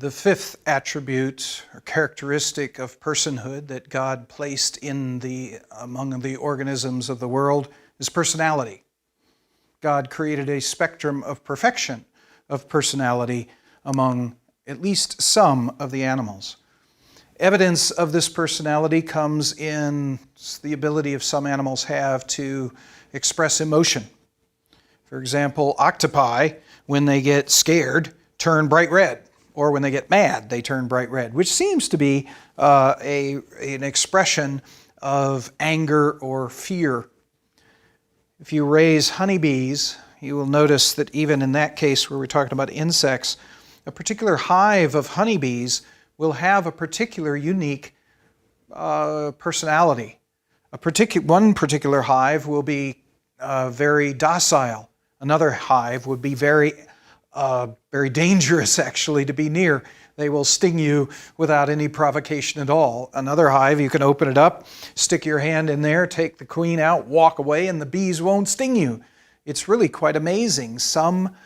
The fifth attribute or characteristic of personhood that God placed among the organisms of the world is personality. God created a spectrum of perfection of personality among at least some of the animals. Evidence of this personality comes in the ability of some animals have to express emotion. For example, octopi, when they get scared, turn bright red. Or when they get mad, they turn bright red, which seems to be an expression of anger or fear. If you raise honeybees, you will notice that even in that case where we're talking about insects, a particular hive of honeybees will have a particular unique personality. One particular hive will be very docile. Another hive would be very dangerous, actually, to be near. They will sting you without any provocation at all. Another hive, you can open it up, stick your hand in there, take the queen out, walk away, and the bees won't sting you. It's really quite amazing. Some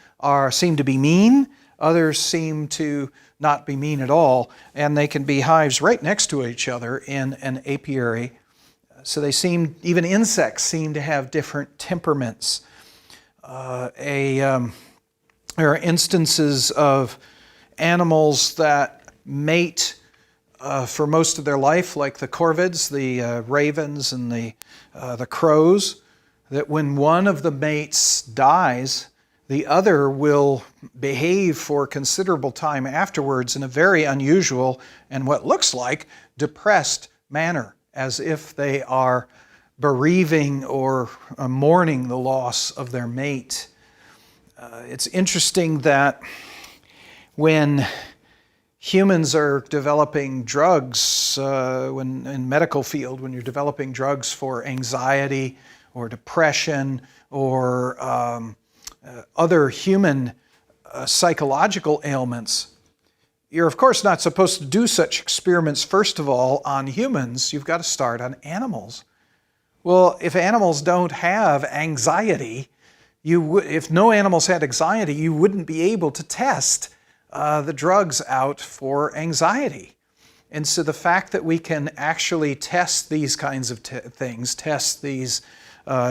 seem to be mean, others seem to not be mean at all, and they can be hives right next to each other in an apiary. So even insects seem to have different temperaments. There are instances of animals that mate for most of their life, like the corvids, the ravens, and the crows, that when one of the mates dies, the other will behave for considerable time afterwards in a very unusual and what looks like depressed manner, as if they are bereaving or mourning the loss of their mate. It's interesting that when humans are developing drugs, in medical field, when you're developing drugs for anxiety or depression or other human psychological ailments, you're of course not supposed to do such experiments first of all on humans. You've got to start on animals. Well, if animals don't have anxiety, if no animals had anxiety, you wouldn't be able to test the drugs out for anxiety. And so the fact that we can actually test these kinds of things, test these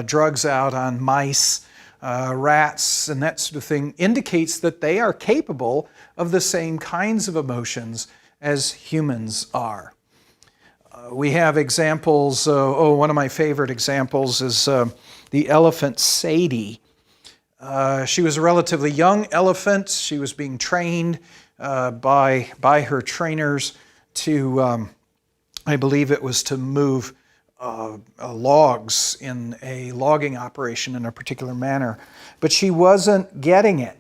drugs out on mice, rats, and that sort of thing, indicates that they are capable of the same kinds of emotions as humans are. We have examples. One of my favorite examples is the elephant Sadie. She was a relatively young elephant. She was being trained by her trainers to, I believe it was to move logs in a logging operation in a particular manner. But she wasn't getting it.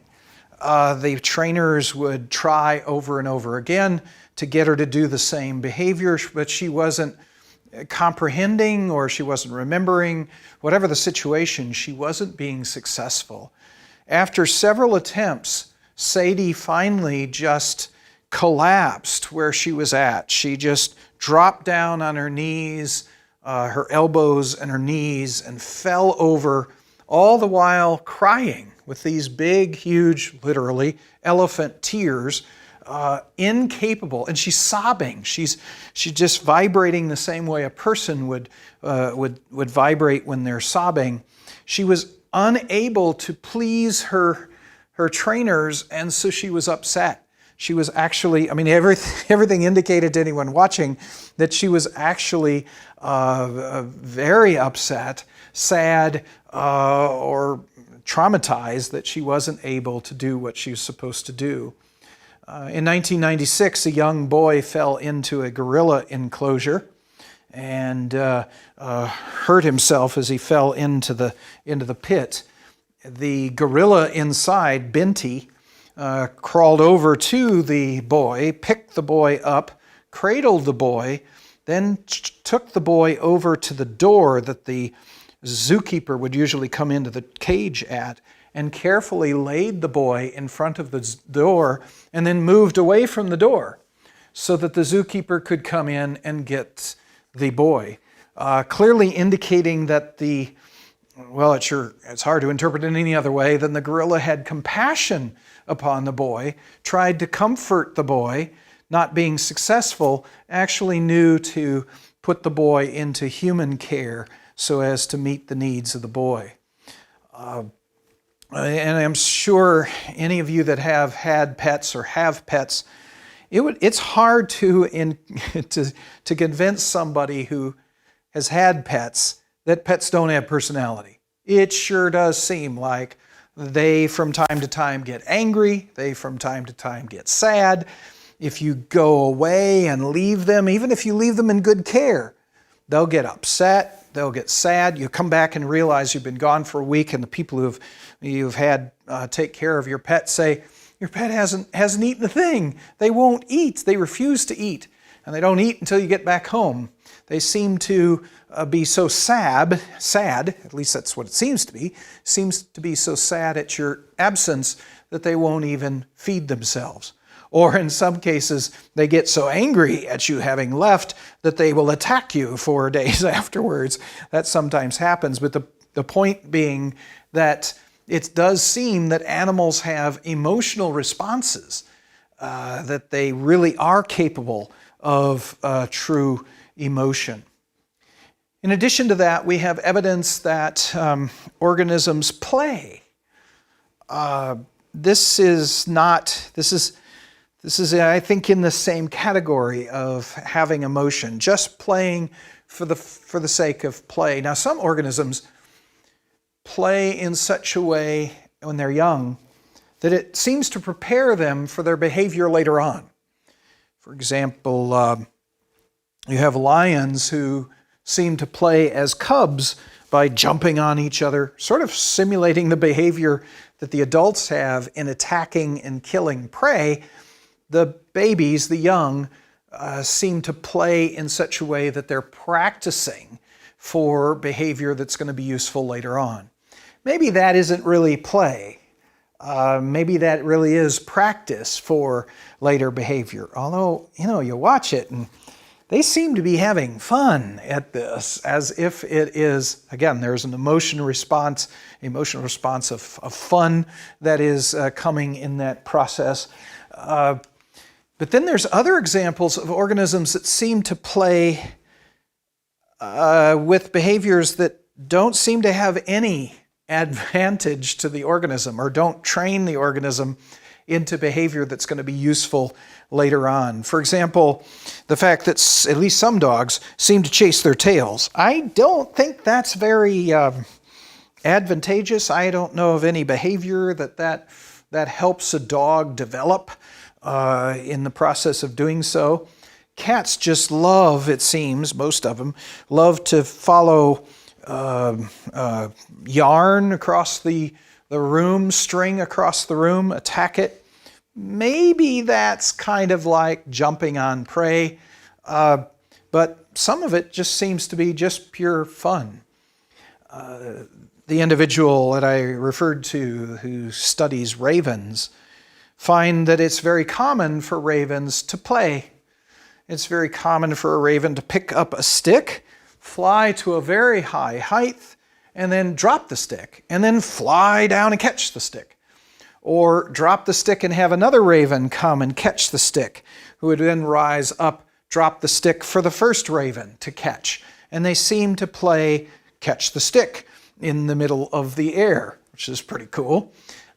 The trainers would try over and over again to get her to do the same behavior, but she wasn't comprehending or she wasn't remembering. Whatever the situation, she wasn't being successful. After several attempts, Sadie finally just collapsed where she was at. She just dropped down on her knees, her elbows and her knees, and fell over, all the while crying with these big, huge, literally, elephant tears, incapable. And she's sobbing. She's just vibrating the same way a person would vibrate when they're sobbing. She was unable to please her trainers, and so she was upset. She was actually, everything indicated to anyone watching that she was actually very upset, sad, or traumatized that she wasn't able to do what she was supposed to do. In 1996, a young boy fell into a gorilla enclosure and hurt himself as he fell into the pit. The gorilla inside, Binti, crawled over to the boy, picked the boy up, cradled the boy, then took the boy over to the door that the zookeeper would usually come into the cage at, and carefully laid the boy in front of the door and then moved away from the door so that the zookeeper could come in and get the boy, clearly indicating that it's hard to interpret it any other way than the gorilla had compassion upon the boy, tried to comfort the boy, not being successful, actually knew to put the boy into human care so as to meet the needs of the boy. And I'm sure any of you that have had pets or have pets, it's hard to convince somebody who has had pets that pets don't have personality. It sure does seem like they from time to time get angry, they from time to time get sad. If you go away and leave them, even if you leave them in good care, they'll get upset, they'll get sad. You come back and realize you've been gone for a week, and the people you've had take care of your pet say, your pet hasn't eaten a thing. They won't eat. They refuse to eat. And they don't eat until you get back home. They seem to be so sad, at least that's what it seems to be so sad at your absence that they won't even feed themselves. Or in some cases, they get so angry at you having left that they will attack you for days afterwards. That sometimes happens, but the point being that it does seem that animals have emotional responses, that they really are capable of true emotion. In addition to that, we have evidence that organisms play. This is, I think, in the same category of having emotion, just playing for the sake of play. Now, some organisms play in such a way when they're young that it seems to prepare them for their behavior later on. For example, you have lions who seem to play as cubs by jumping on each other, sort of simulating the behavior that the adults have in attacking and killing prey. The babies, the young, seem to play in such a way that they're practicing for behavior that's going to be useful later on. Maybe that isn't really play. Maybe that really is practice for later behavior. Although, you watch it and they seem to be having fun at this, as if it is, again, there's an emotional response of fun that is coming in that process. But then there's other examples of organisms that seem to play with behaviors that don't seem to have any advantage to the organism, or don't train the organism into behavior that's going to be useful later on. For example, the fact that at least some dogs seem to chase their tails. I don't think that's very advantageous. I don't know of any behavior that helps a dog develop in the process of doing so. Cats just love, it seems, most of them, love to follow yarn across the room, string across the room, attack it. Maybe that's kind of like jumping on prey, but some of it just seems to be just pure fun. The individual that I referred to who studies ravens find that it's very common for ravens to play. It's very common for a raven to pick up a stick, fly to a very high height, and then drop the stick, and then fly down and catch the stick. Or drop the stick and have another raven come and catch the stick, who would then rise up, drop the stick for the first raven to catch. And they seem to play catch the stick in the middle of the air, which is pretty cool.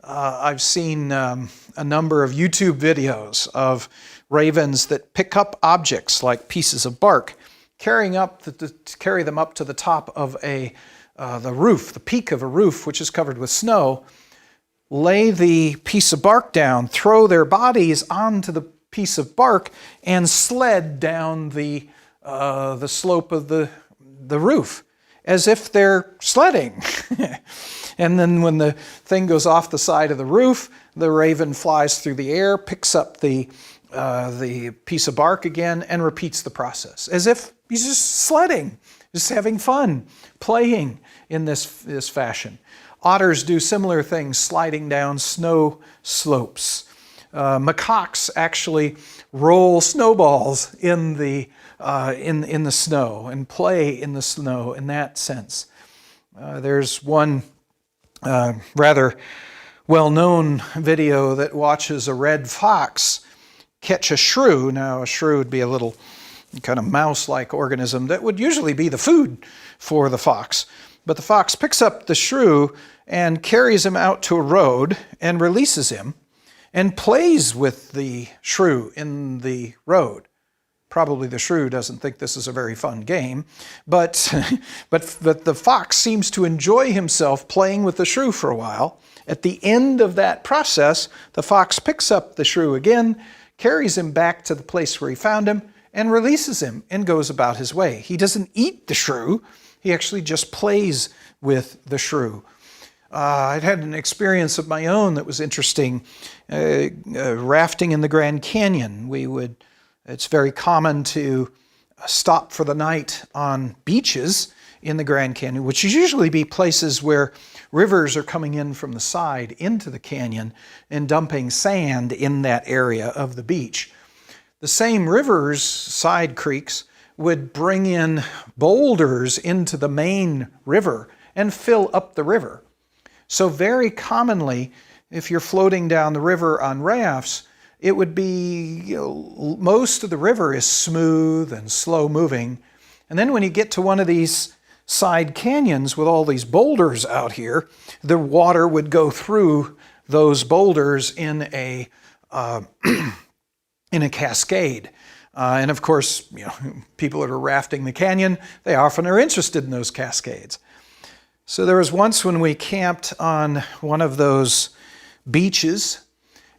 I've seen a number of YouTube videos of ravens that pick up objects like pieces of bark, carry them up to the top of the roof, the peak of a roof, which is covered with snow, lay the piece of bark down, throw their bodies onto the piece of bark, and sled down the slope of the roof, as if they're sledding. And then when the thing goes off the side of the roof, the raven flies through the air, picks up the piece of bark again, and repeats the process, as if he's just sledding, just having fun, playing in this fashion. Otters do similar things, sliding down snow slopes. Macaques actually roll snowballs in the snow and play in the snow in that sense. There's one rather well-known video that watches a red fox catch a shrew. Now, a shrew would be a little kind of mouse-like organism that would usually be the food for the fox. But the fox picks up the shrew and carries him out to a road and releases him and plays with the shrew in the road. Probably the shrew doesn't think this is a very fun game, but the fox seems to enjoy himself playing with the shrew for a while. At the end of that process, the fox picks up the shrew again, carries him back to the place where he found him, and releases him and goes about his way. He doesn't eat the shrew, he actually just plays with the shrew. I'd had an experience of my own that was interesting. Rafting in the Grand Canyon. It's very common to stop for the night on beaches in the Grand Canyon, which usually be places where rivers are coming in from the side into the canyon and dumping sand in that area of the beach. The same rivers, side creeks, would bring in boulders into the main river and fill up the river. So very commonly, if you're floating down the river on rafts, it would be, most of the river is smooth and slow moving. And then when you get to one of these side canyons with all these boulders out here, the water would go through those boulders in a cascade. And of course, people that are rafting the canyon, they often are interested in those cascades. So there was once when we camped on one of those beaches,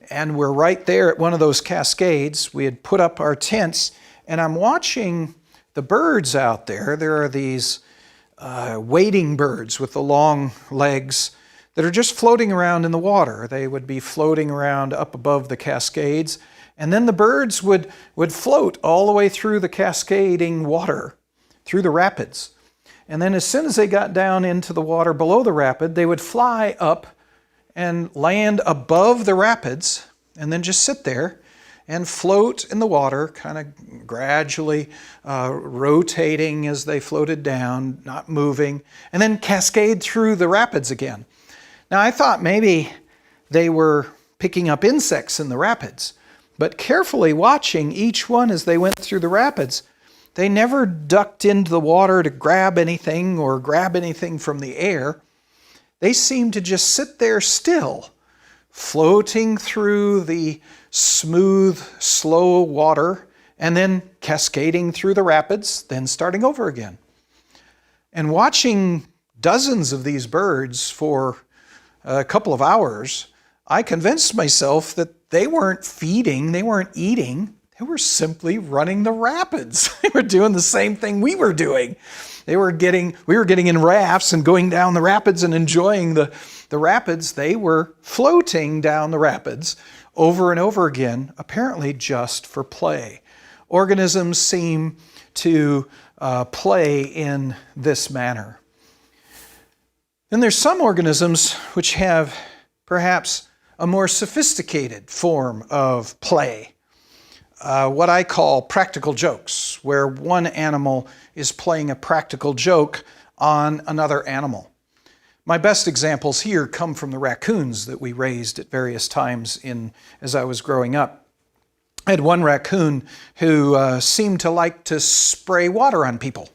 and we're right there at one of those cascades. We had put up our tents, and I'm watching the birds out there. There are these wading birds with the long legs that are just floating around in the water. They would be floating around up above the cascades, and then the birds would float all the way through the cascading water, through the rapids. And then as soon as they got down into the water below the rapid, they would fly up and land above the rapids and then just sit there and float in the water, kind of gradually rotating as they floated down, not moving, and then cascade through the rapids again. Now I thought maybe they were picking up insects in the rapids, but carefully watching each one as they went through the rapids, they never ducked into the water to grab anything or grab anything from the air. They seemed to just sit there still, floating through the smooth, slow water, and then cascading through the rapids, then starting over again. And watching dozens of these birds for a couple of hours, I convinced myself that they weren't feeding, they weren't eating, they were simply running the rapids. They were doing the same thing we were doing. We were getting in rafts and going down the rapids and enjoying the rapids. They were floating down the rapids over and over again, apparently just for play. Organisms seem to play in this manner. Then there's some organisms which have perhaps a more sophisticated form of play. What I call practical jokes, where one animal is playing a practical joke on another animal. My best examples here come from the raccoons that we raised at various times as I was growing up. I had one raccoon who seemed to like to spray water on people.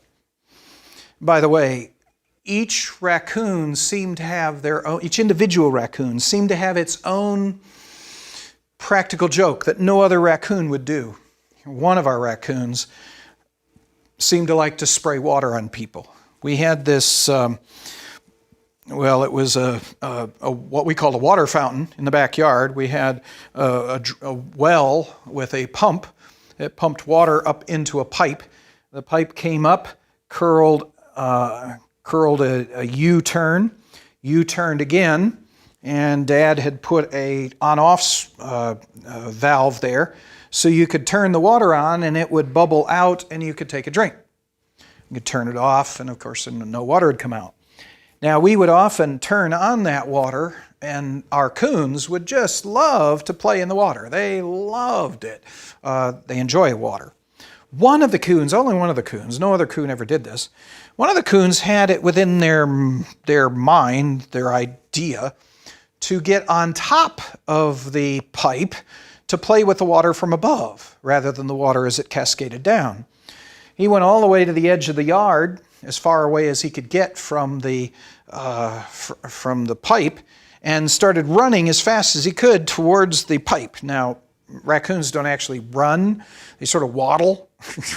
By the way, each individual raccoon seemed to have its own practical joke that no other raccoon would do. One of our raccoons seemed to like to spray water on people. We had this, it was what we called a water fountain in the backyard. We had a well with a pump. It pumped water up into a pipe. The pipe came up, curled a U-turn, U-turned again, and Dad had put a on-off valve there so you could turn the water on and it would bubble out and you could take a drink. You could turn it off and of course no water would come out. Now we would often turn on that water and our coons would just love to play in the water. They loved it. They enjoy water. One of the coons, only one of the coons, no other coon ever did this, one of the coons had it within their mind, their idea, to get on top of the pipe to play with the water from above, rather than the water as it cascaded down. He went all the way to the edge of the yard, as far away as he could get from the pipe, and started running as fast as he could towards the pipe. Now, raccoons don't actually run. They sort of waddle,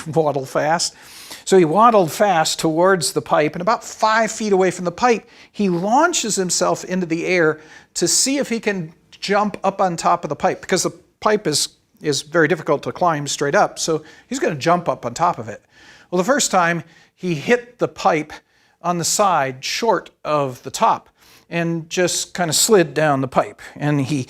waddle fast. So he waddled fast towards the pipe, and about 5 feet away from the pipe, he launches himself into the air to see if he can jump up on top of the pipe, because the pipe is very difficult to climb straight up, so he's going to jump up on top of it. Well, the first time, he hit the pipe on the side short of the top and just kind of slid down the pipe. And he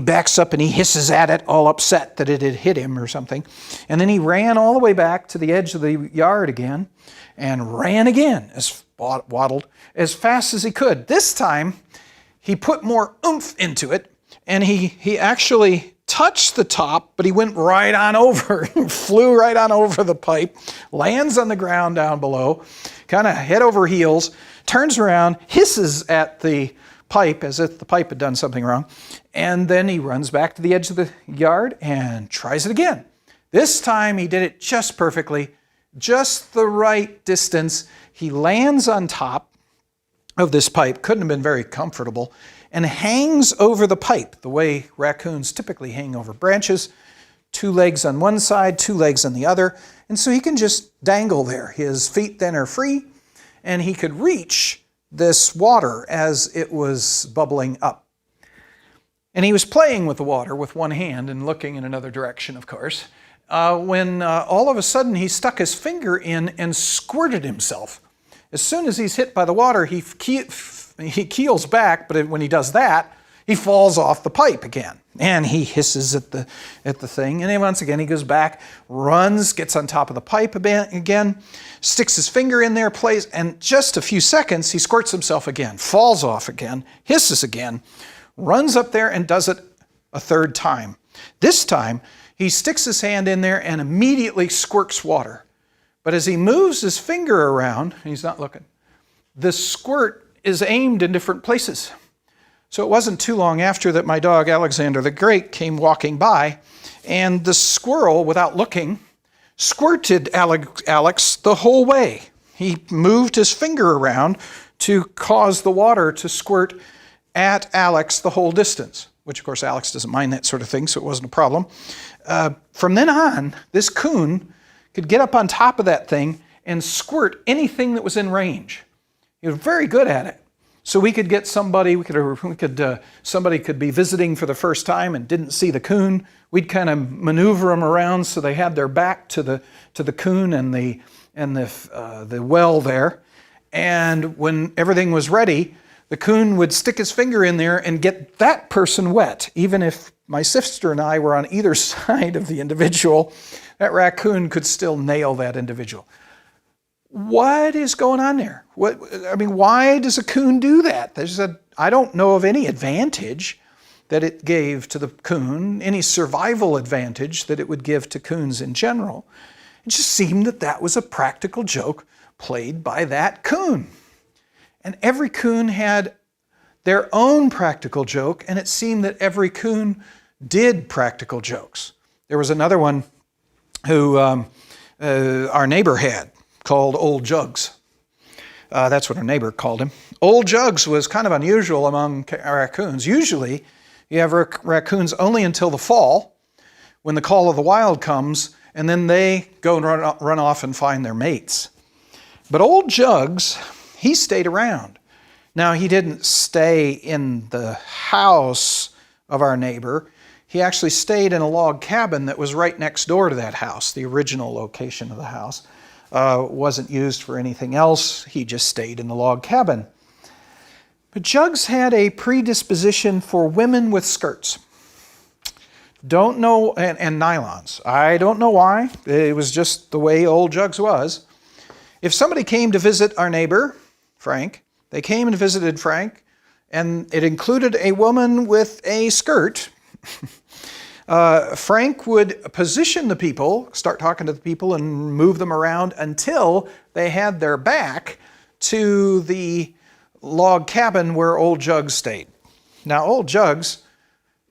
backs up and he hisses at it, all upset that it had hit him or something. And then he ran all the way back to the edge of the yard again and ran again, waddled as fast as he could. This time, he put more oomph into it, and he actually touched the top, but he went right on over, flew right on over the pipe, lands on the ground down below, kind of head over heels, turns around, hisses at the pipe as if the pipe had done something wrong, and then he runs back to the edge of the yard and tries it again. This time he did it just perfectly, just the right distance. He lands on top of this pipe, couldn't have been very comfortable, and hangs over the pipe the way raccoons typically hang over branches, 2 legs on one side, 2 legs on the other, and so he can just dangle there. His feet then are free, and he could reach this water as it was bubbling up. And he was playing with the water with one hand and looking in another direction, of course, when all of a sudden he stuck his finger in and squirted himself. As soon as he's hit by the water, he keels back, but when he does that, he falls off the pipe again. And he hisses at the thing. And then once again, he goes back, runs, gets on top of the pipe again, sticks his finger in there, plays, and just a few seconds, he squirts himself again, falls off again, hisses again, runs up there and does it a 3rd time. This time, he sticks his hand in there and immediately squirts water. But as he moves his finger around, and he's not looking, the squirt is aimed in different places. So it wasn't too long after that my dog Alexander the Great came walking by, and the squirrel, without looking, squirted Alex the whole way. He moved his finger around to cause the water to squirt at Alex the whole distance, which of course Alex doesn't mind that sort of thing, so it wasn't a problem. From then on, this coon could get up on top of that thing and squirt anything that was in range. He was very good at it. So we could get somebody, somebody could be visiting for the first time and didn't see the coon. We'd kind of maneuver them around so they had their back to the coon and the well there. And when everything was ready, the coon would stick his finger in there and get that person wet. Even if my sister and I were on either side of the individual, that raccoon could still nail that individual. What is going on there? Why does a coon do that? I don't know of any advantage that it gave to the coon, any survival advantage that it would give to coons in general. It just seemed that was a practical joke played by that coon. And every coon had their own practical joke, and it seemed that every coon did practical jokes. There was another one who our neighbor had, called Old Jugs. That's what our neighbor called him. Old Jugs was kind of unusual among raccoons. Usually, you have raccoons only until the fall, when the call of the wild comes, and then they go and run off and find their mates. But Old Jugs, he stayed around. Now, he didn't stay in the house of our neighbor. He actually stayed in a log cabin that was right next door to that house, the original location of the house. Wasn't used for anything else. He just stayed in the log cabin. But Jugs had a predisposition for women with skirts. Don't know, and nylons. I don't know why. It was just the way Old Jugs was. If somebody came to visit our neighbor, Frank, they came and visited Frank, and it included a woman with a skirt. Frank would position the people, start talking to the people and move them around until they had their back to the log cabin where Old Jugs stayed. Now, old Jugs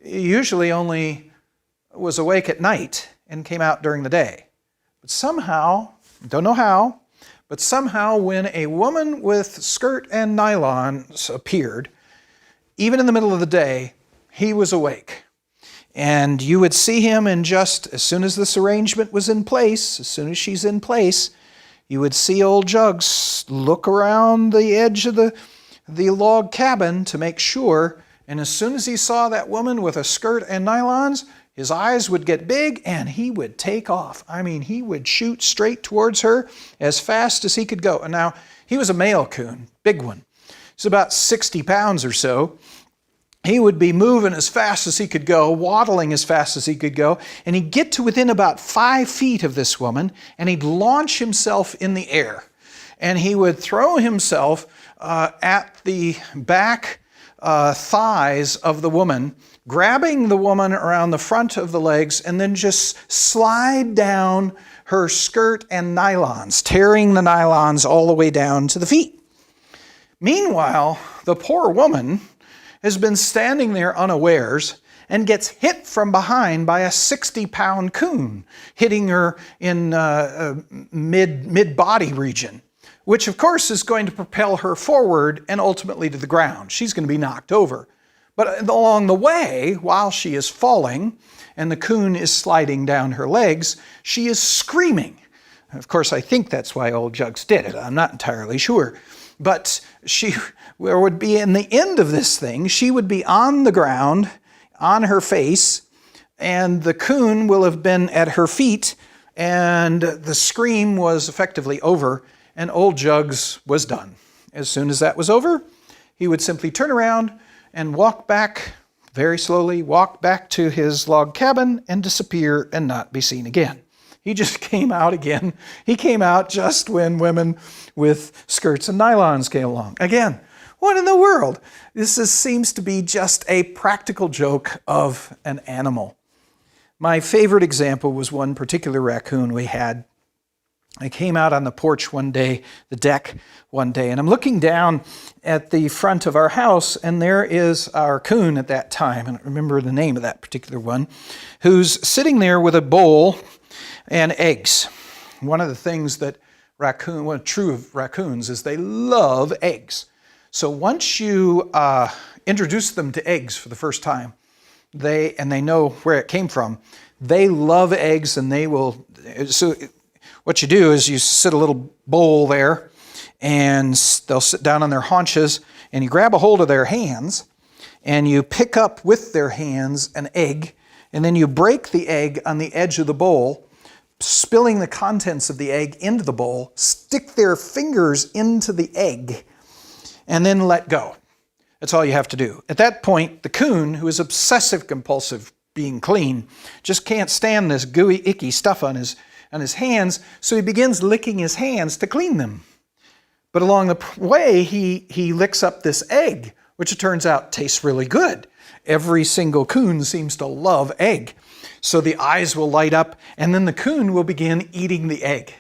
usually only was awake at night and came out during the day. But somehow, don't know how, but somehow when a woman with skirt and nylons appeared, even in the middle of the day, he was awake. And you would see him, and just as soon as this arrangement was in place, as soon as she's in place, you would see old Jugs look around the edge of the log cabin to make sure, and as soon as he saw that woman with a skirt and nylons, his eyes would get big and he would take off. I mean, he would shoot straight towards her as fast as he could go. And now, he was a male coon, big one. He's about 60 pounds or so. He would be moving as fast as he could go, waddling as fast as he could go, and he'd get to within about 5 feet of this woman, and he'd launch himself in the air. And he would throw himself at the back thighs of the woman, grabbing the woman around the front of the legs, and then just slide down her skirt and nylons, tearing the nylons all the way down to the feet. Meanwhile, the poor woman has been standing there unawares and gets hit from behind by a 60-pound coon, hitting her in mid-body region, which of course is going to propel her forward and ultimately to the ground. She's going to be knocked over. But along the way, while she is falling and the coon is sliding down her legs, she is screaming. Of course, I think that's why old Jugs did it. I'm not entirely sure. But she would be in the end of this thing, she would be on the ground, on her face, and the coon will have been at her feet, and the scream was effectively over, and old Jugs was done. As soon as that was over, he would simply turn around and walk back, very slowly, walk back to his log cabin and disappear and not be seen again. He just came out again. He came out just when women with skirts and nylons came along. Again, what in the world? Seems to be just a practical joke of an animal. My favorite example was one particular raccoon we had. I came out on the porch one day, the deck one day, and I'm looking down at the front of our house, and there is our coon at that time, I don't remember the name of that particular one, who's sitting there with a bowl and eggs. One of the things that true of raccoons is they love eggs. So once you introduce them to eggs for the first time, they know where it came from, they love eggs, and they will. So what you do is you sit a little bowl there, and they'll sit down on their haunches, and you grab a hold of their hands, and you pick up with their hands an egg, and then you break the egg on the edge of the bowl, spilling the contents of the egg into the bowl, stick their fingers into the egg, and then let go. That's all you have to do. At that point, the coon, who is obsessive compulsive being clean, just can't stand this gooey, icky stuff on his hands, so he begins licking his hands to clean them. But along the way, he licks up this egg, which it turns out tastes really good. Every single coon seems to love egg. So the eyes will light up, and then the coon will begin eating the egg.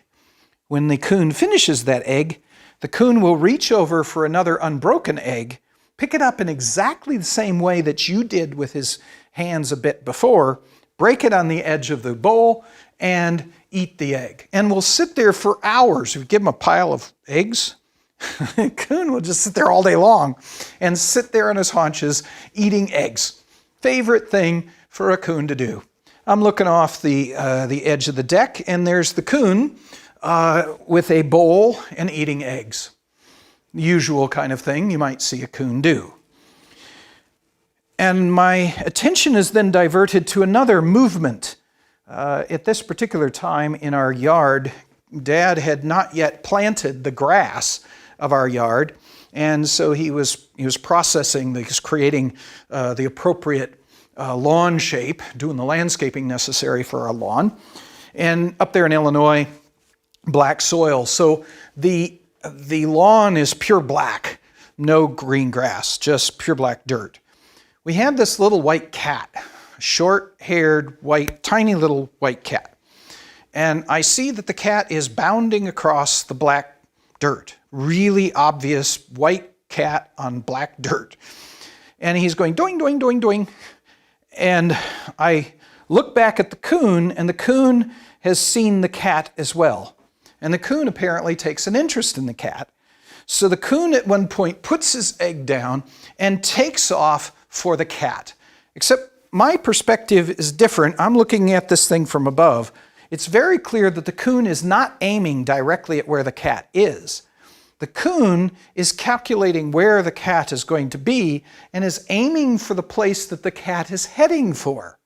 When the coon finishes that egg, the coon will reach over for another unbroken egg, pick it up in exactly the same way that you did with his hands a bit before, break it on the edge of the bowl, and eat the egg. And we'll sit there for hours. If you give him a pile of eggs, the coon will just sit there all day long and sit there on his haunches eating eggs. Favorite thing for a coon to do. I'm looking off the edge of the deck, and there's the coon with a bowl and eating eggs. The usual kind of thing you might see a coon do. And my attention is then diverted to another movement. At this particular time in our yard, Dad had not yet planted the grass of our yard, and so he was processing, he was creating the appropriate lawn shape, doing the landscaping necessary for our lawn. And up there in Illinois, black soil, so the lawn is pure black, no green grass, just pure black dirt. We had this little white cat, short-haired, white, tiny little white cat. And I see that the cat is bounding across the black dirt. Really obvious white cat on black dirt. and he's going doing, doing, doing, doing. And I look back at the coon, and the coon has seen the cat as well. And the coon apparently takes an interest in the cat. So the coon at one point puts his egg down and takes off for the cat. Except my perspective is different. I'm looking at this thing from above. It's very clear that the coon is not aiming directly at where the cat is. The coon is calculating where the cat is going to be and is aiming for the place that the cat is heading for.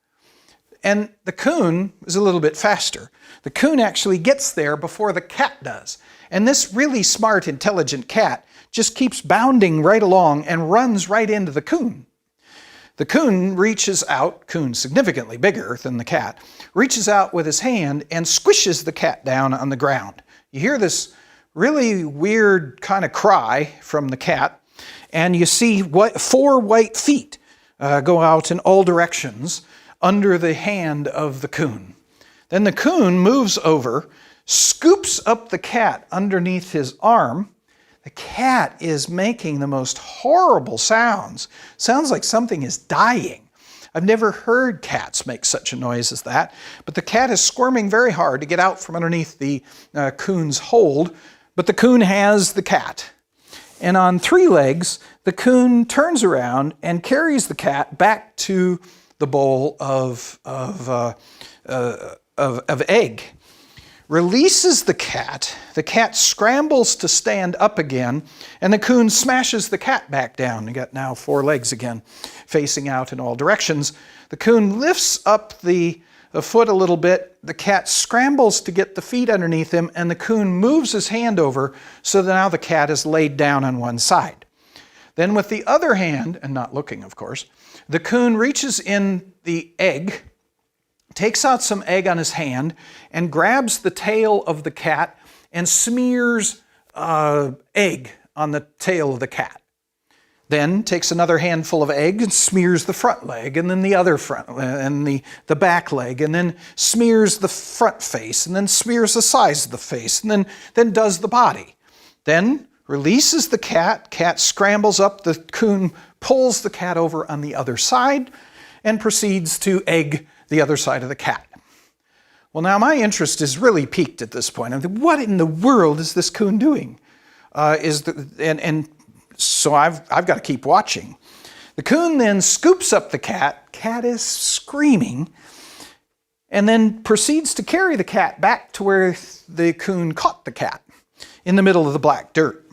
And the coon is a little bit faster. The coon actually gets there before the cat does. And this really smart, intelligent cat just keeps bounding right along and runs right into the coon. The coon reaches out, coon significantly bigger than the cat, reaches out with his hand and squishes the cat down on the ground. You hear this really weird kind of cry from the cat, and you see 4 white feet go out in all directions under the hand of the coon. Then the coon moves over, scoops up the cat underneath his arm. The cat is making the most horrible sounds. Sounds like something is dying. I've never heard cats make such a noise as that, but the cat is squirming very hard to get out from underneath the coon's hold, but the coon has the cat. And on 3 legs, the coon turns around and carries the cat back to the bowl of egg. Releases the cat scrambles to stand up again, and the coon smashes the cat back down. You got now 4 legs again, facing out in all directions. The coon lifts up the foot a little bit, the cat scrambles to get the feet underneath him, and the coon moves his hand over so that now the cat is laid down on one side. Then with the other hand, and not looking of course, the coon reaches in the egg, takes out some egg on his hand, and grabs the tail of the cat and smears egg on the tail of the cat. Then takes another handful of egg and smears the front leg, and then the other front, and the back leg, and then smears the front face, and then smears the sides of the face, and then does the body. Then releases the cat scrambles up, the coon pulls the cat over on the other side, and proceeds to egg the other side of the cat. Well, now my interest is really piqued at this point. I'm thinking, what in the world is this coon doing? So I've got to keep watching. The coon then scoops up the cat. Cat is screaming, and then proceeds to carry the cat back to where the coon caught the cat, in the middle of the black dirt.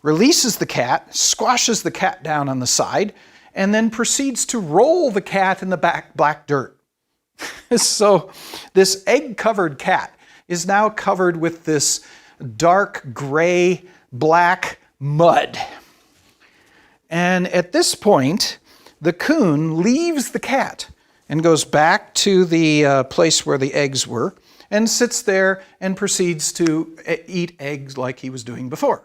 Releases the cat, squashes the cat down on the side, and then proceeds to roll the cat in the black dirt. So this egg-covered cat is now covered with this dark gray, black mud. And at this point, the coon leaves the cat and goes back to the place where the eggs were and sits there and proceeds to eat eggs like he was doing before.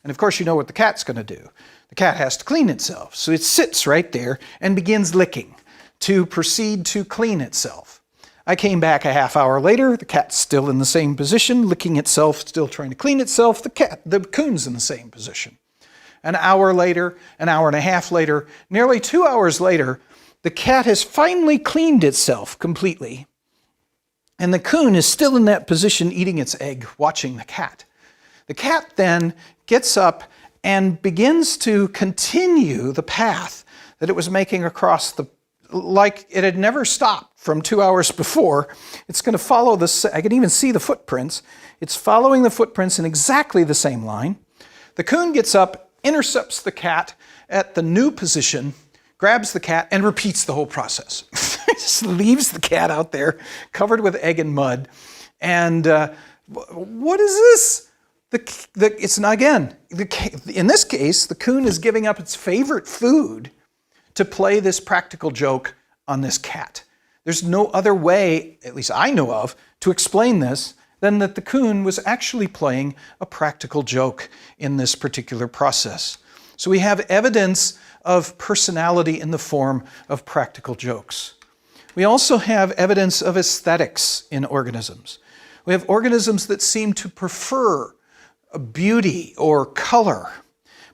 And of course, you know what the cat's going to do. The cat has to clean itself. So it sits right there and begins licking to proceed to clean itself. I came back a half hour later. The cat's still in the same position, licking itself, still trying to clean itself. The coon's in the same position. An hour later, an hour and a half later, nearly 2 hours later, the cat has finally cleaned itself completely. And the coon is still in that position eating its egg, watching the cat. The cat then gets up and begins to continue the path that it was making across like it had never stopped from 2 hours before. It's going to follow I can even see the footprints. It's following the footprints in exactly the same line. The coon gets up, intercepts the cat at the new position, grabs the cat, and repeats the whole process. Just leaves the cat out there covered with egg and mud. And what is this? It's not, again, in this case, the coon is giving up its favorite food to play this practical joke on this cat. There's no other way, at least I know of, to explain this than that the coon was actually playing a practical joke in this particular process. So we have evidence of personality in the form of practical jokes. We also have evidence of aesthetics in organisms. We have organisms that seem to prefer beauty or color.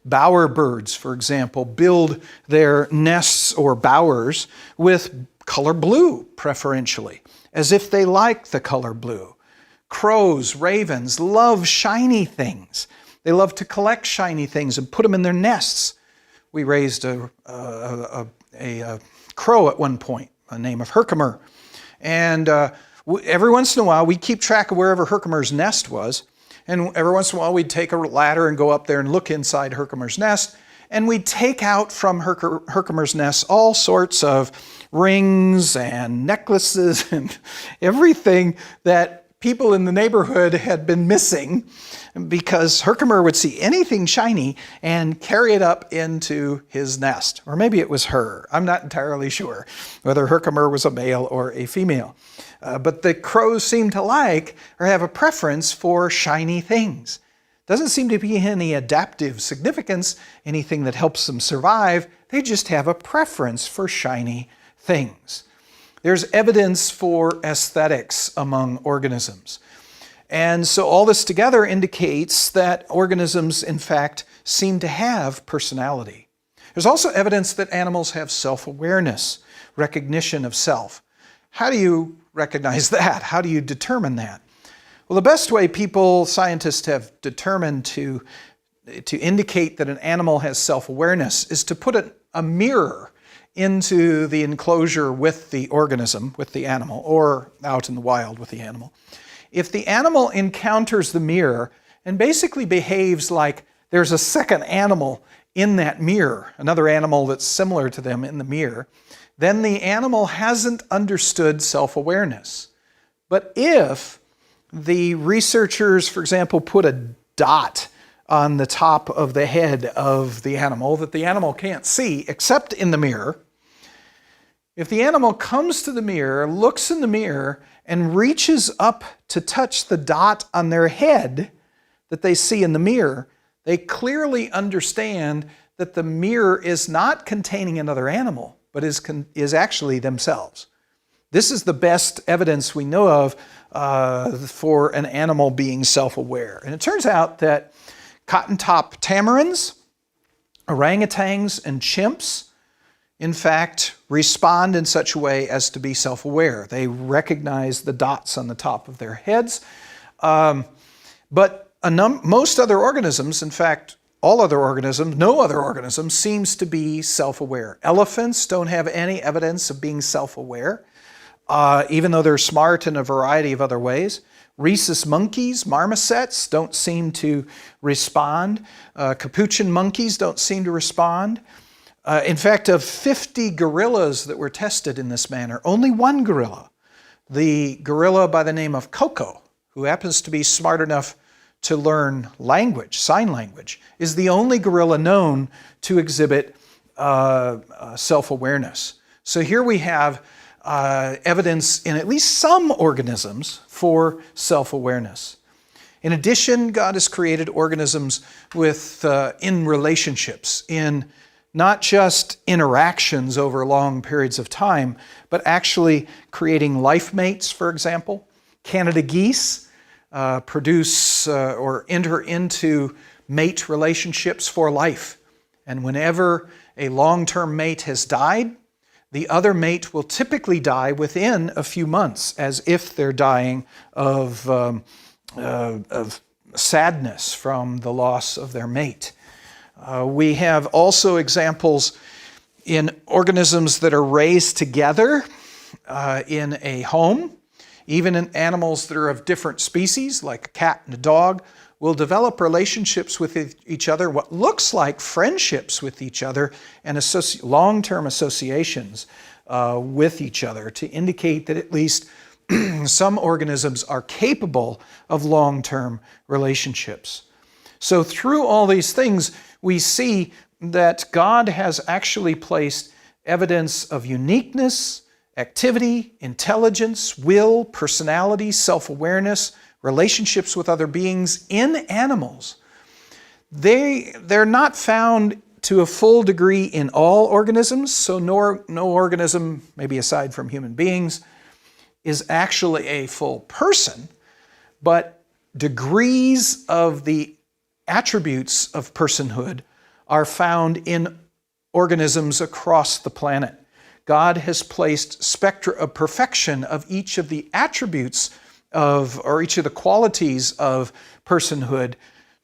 Bowerbirds, for example, build their nests or bowers with color blue preferentially, as if they like the color blue. Crows, ravens love shiny things. They love to collect shiny things and put them in their nests. We raised a crow at one point, a name of Herkimer. And every once in a while, we'd keep track of wherever Herkimer's nest was. And every once in a while, we'd take a ladder and go up there and look inside Herkimer's nest. And we'd take out from Herkimer's nest all sorts of rings and necklaces and everything that people in the neighborhood had been missing, because Herkimer would see anything shiny and carry it up into his nest. Or maybe it was her. I'm not entirely sure whether Herkimer was a male or a female. But the crows seem to like or have a preference for shiny things. Doesn't seem to be any adaptive significance, anything that helps them survive. They just have a preference for shiny things. There's evidence for aesthetics among organisms. And so all this together indicates that organisms, in fact, seem to have personality. There's also evidence that animals have self-awareness, recognition of self. How do you recognize that? How do you determine that? Well, the best way scientists have determined to indicate that an animal has self-awareness is to put a mirror into the enclosure with the organism, with the animal, or out in the wild with the animal. If the animal encounters the mirror and basically behaves like there's a second animal in that mirror, another animal that's similar to them in the mirror, then the animal hasn't understood self-awareness. But if the researchers, for example, put a dot on the top of the head of the animal that the animal can't see except in the mirror, if the animal comes to the mirror, looks in the mirror, and reaches up to touch the dot on their head that they see in the mirror, they clearly understand that the mirror is not containing another animal, but is actually themselves. This is the best evidence we know of for an animal being self-aware. And it turns out that cotton-top tamarins, orangutans, and chimps, in fact, respond in such a way as to be self-aware. They recognize the dots on the top of their heads. But most other organisms, in fact, all other organisms, no other organism seems to be self-aware. Elephants don't have any evidence of being self-aware, even though they're smart in a variety of other ways. Rhesus monkeys, marmosets, don't seem to respond. Capuchin monkeys don't seem to respond. In fact, of 50 gorillas that were tested in this manner, only one gorilla, the gorilla by the name of Coco, who happens to be smart enough to learn language, sign language, is the only gorilla known to exhibit self-awareness. So here we have evidence in at least some organisms for self-awareness. In addition, God has created organisms in relationships, in not just interactions over long periods of time, but actually creating life mates, for example. Canada geese produce or enter into mate relationships for life. And whenever a long-term mate has died, the other mate will typically die within a few months, as if they're dying of sadness from the loss of their mate. We have also examples in organisms that are raised together in a home. Even in animals that are of different species, like a cat and a dog, will develop relationships with each other, what looks like friendships with each other, and long-term associations with each other to indicate that at least some organisms are capable of long-term relationships. So through all these things, we see that God has actually placed evidence of uniqueness, activity, intelligence, will, personality, self-awareness, relationships with other beings in animals. They're not found to a full degree in all organisms, so no organism, maybe aside from human beings, is actually a full person, but degrees of the attributes of personhood are found in organisms across the planet. God has placed spectra of perfection of each of the attributes or each of the qualities of personhood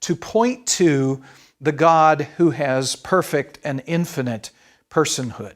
to point to the God who has perfect and infinite personhood.